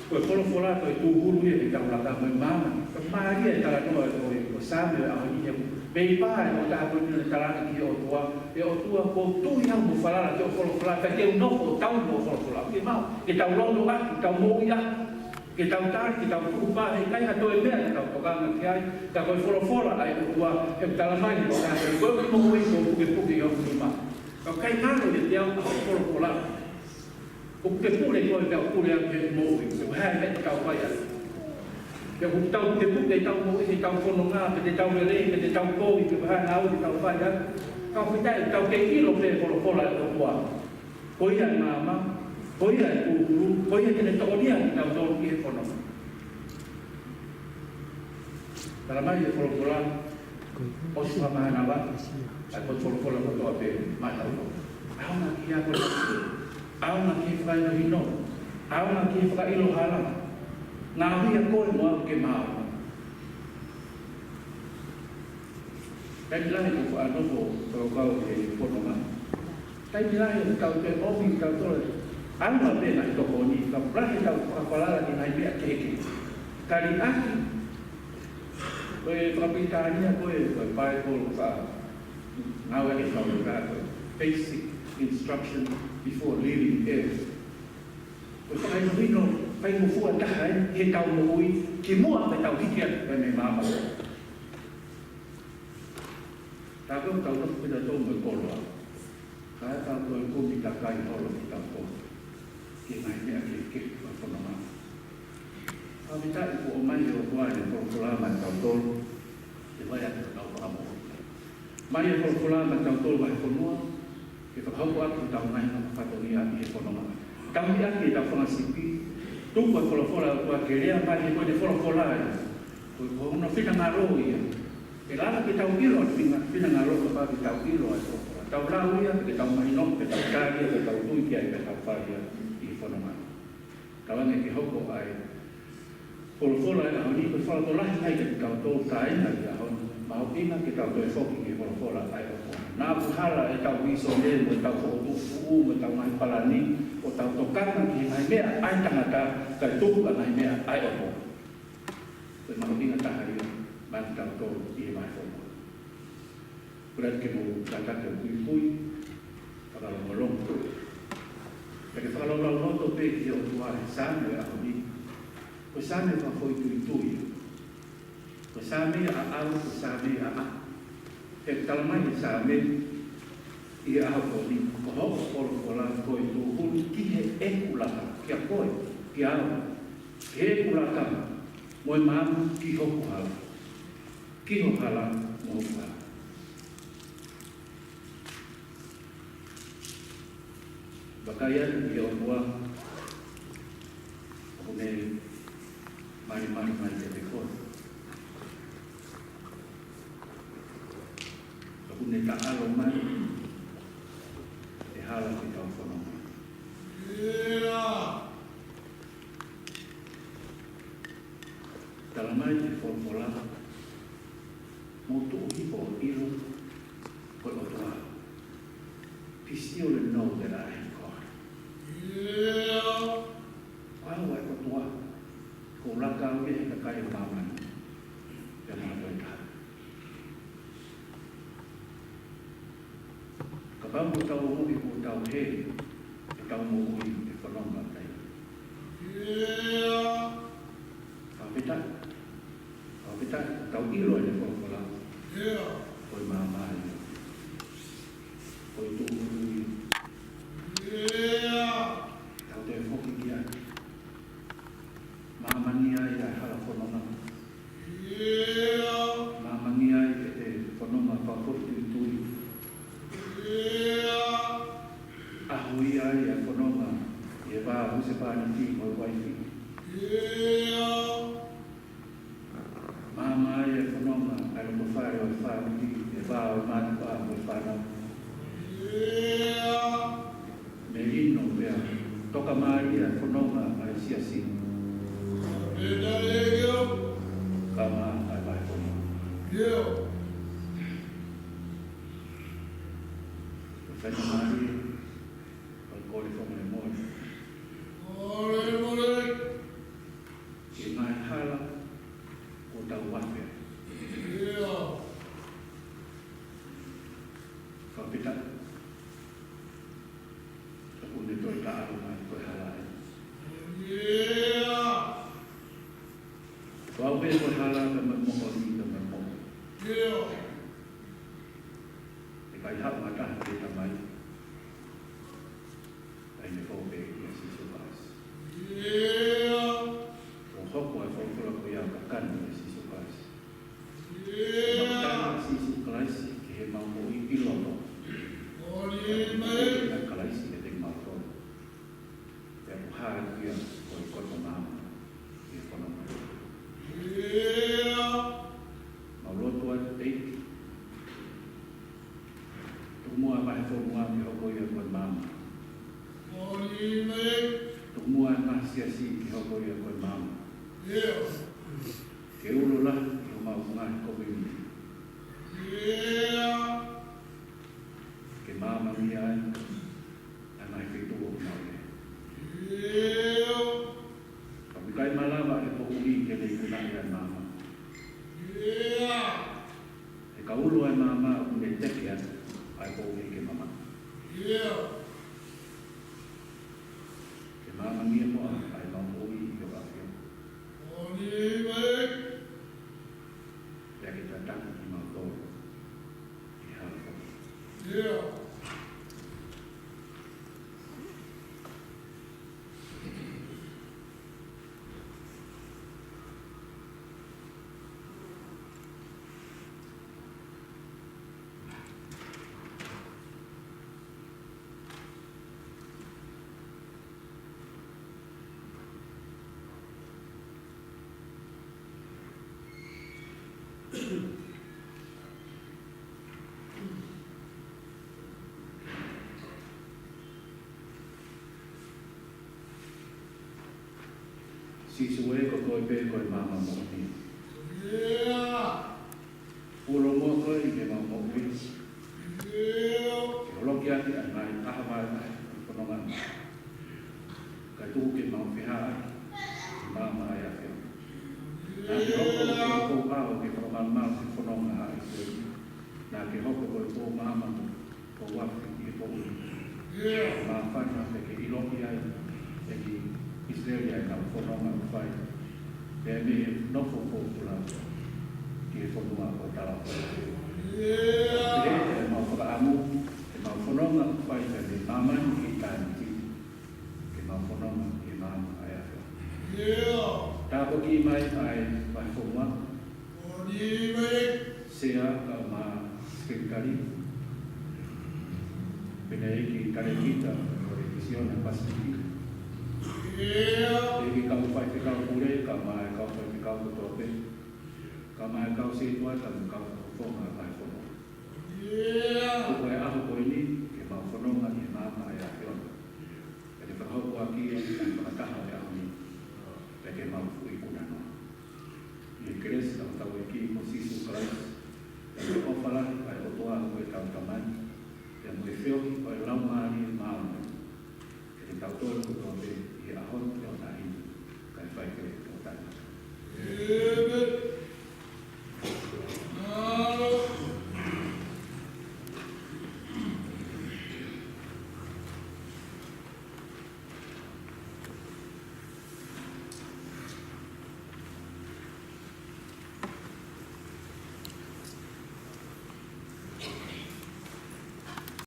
Ko folo fola ko tu hulu ye ka la ka mama. Ka ma ye ta no ko sabe a ni be pa no ta ko ni ta la ki o tua ko tu ya mo fala la ko folo fola ka ke no ko ta no folo fola ke ma ke ta lo no ba ta mo ya ke ta ta ke ta ku pa e kai ha to e be ta ko ka na kai ta ko folo fola ai o tua e ta la mai ko ta ko mo ko ke yo ni ma ka kai ka no ye ya folo fola o te pule ko te pule ake mo i se ha me ka wa ya ke o tau te pule tau mo i tau fono nga te tau le te tau ko i te ha na o te tau wa ya ka o te tau ke kilo pe ko ko la ko wa ko ia mama ko ia ko ia te to dia tau to ki fono para mai e ko la o su ma na wa ai ko ko la ko to pe ma tau au na ki a ko au na ki whai no hino, au na ki whai ilo hala, ngā hui a koe moa ke mao. Kai milahi ko whaanoko tau kau e whanonga. Kai milahi o tau te ofi tau tole, au na pena i toko ni, ka prahe tau whakawalala ki nai mea keke. Kari aki, koe whakapitania koe Bible wha, ngāua e tau rā koe, basic instruction before leaving earth. Ko whakai no hino, pai mo fua taha he tau mo ui, ki mua me tau hikia kai me mama. Tākau tau nofu pina tō me koloa. Kai tau tō e kōmi ta kai holo ki tau kō. Ki ngai mea ki ke whanonga. Hau tai ko o mai o kuai e kōkola mai tau tōlu, e vai atu tau whamo. Mai e kōkola mai tau tōlu mai whanua, ke whakaupo atu tau ngai na whakatoria i e whanonga. Tau ni ake tau whangasipi, tūku e wholofola kua ke rea mai e koe te wholofola e. Koe hono whina ngā roho ia. E lana ke tau ilo, whina ngā roho ka ki tau ilo e wholofola. Tau rau ia, ke tau mahino, ke tau kāria, ke tau tuikia, ke tau whāria i whanonga. Tau ane ke hoko ai. Wholofola e ahoni, koe whalakolahi mai ke tau tō tāina i ahoni. Mahopinga ke tau toe whoki ke wholofola ai o wholofola. Nā puhala e tau iso le, mo tau whootufu, mo tau mai palani, o tau tokanga ki ngai mea ai tangata, kai tuku ka ngai mea ai o wholofola. Koe mahopinga taha ia, mai tau tō i e mai wholofola. Kurat ke mo tatake o kui, whakalongolongo. Ke whakalongolongo pe ki o tuare, sāme e ahoni. Koe sāme whafoi tui. Ko sāme a au, ko sāme a a. Ke talamai e sāme i a au koni. Ko hoko wholofola koe tō hulu ki he ekulaka, ki a koe, ki a au. Ki ekulaka, moe māmu ki hoku hala. Ki hoku hala, mo hoku hala. Bakaian i o mua, o me mai te koe. Kune ka alo mai, e hala ki tau whanonga. Tala mai te wholofola, mo tō hipo ilo, koe o toa. Be still and know that I am God. Kau ai ko toa, ko laka au e ka kai o mamani, e mātoi tāna. Kamu tahu mui ku tahu he, tahu mui di kolong kai. Kau kita tahu ilo di kolong. Kau mama, kau tu mui. Tahu dia fokus dia. Mama ni ay hala kolong. Mama ni ay kete kolong apa fokus tu. Ahui ai a kononga e va huse pa ni mo vai fi mama ai a kononga ai mo fare o fa ni e va o ma pa mo fa na me ino vea toka mai a kononga ai sia si kama ai vai kononga Fai mari, al cori come morto. ka alo mai koe halai. Wau pe koe hala ka mai moho ni ka mai moho. E kai hap mata te tamai. Ai me fo pe ia si so pas. O hoko e fo kura ko ia ka kan ia si so pas. Maka si so klaisi ki he mau mo i piloto. Ka klaisi e te mau to. Te puha ia ko i koto mama. I kono mai. Mau loto atu teiti. Tumua mai fo mua mi hoko ia koe mama. Tumua mai siasi ki hoko ia koe mama. Ke ulu lah ki ho mau ngai koe mi. Ke mama mi ai. Anai fitu o mau le. Kamu kai malama e po uli ke le kuna ia mama. E ka ulu ai mama o me teke ai po uli ke mama. Ke mama mi mo ai mau uli ke ba ke. Ya kita tak ki mau to. Ki ha ko. Si suwe ko koe pe koe mama mo ni. Ulo mo koe i ke mama mo ni. Ke holo ki ati an mai, aha mai mai, kono mai. Ka tuku ke mama whiha ai, mama ai a whiha. Nā ke hoko koe ko ao ke kono mama ke kono mai ai koe. Nā ke hoko koe ko mama ko wafi i ko ui. Mā whana me ke iloki ai, e ki Israel ai ka whanonga whai. Te me nofo kōpura ki e whanua o tala whai. Te e mau whakaamu, e mau whanonga whai ka te mamani ki tāni ki. Ke mau whanonga ki mama ai awha. Tāpo ki mai ai mai whanua. Sea ka mā skripkari. Pena e ki kare kita o revisiona Pasifika. Jadi kau fai te kau pure, kau mai kau fai te kau tope, kau mai kau situa tam kau fonga mai fonga. Kau fai aho ko ini ke mau fonga ni mama ya yon. Jadi kau ko aki yang mataha ya ni. Jadi mau fui kunano. Ni kres kau tahu iki posisi Christ. Jadi kau fala ai otoa ko kau taman. Yang refio ko lama ni mama. Jadi kau tope ko tope. Ahon yang lain, kai fai ke kota.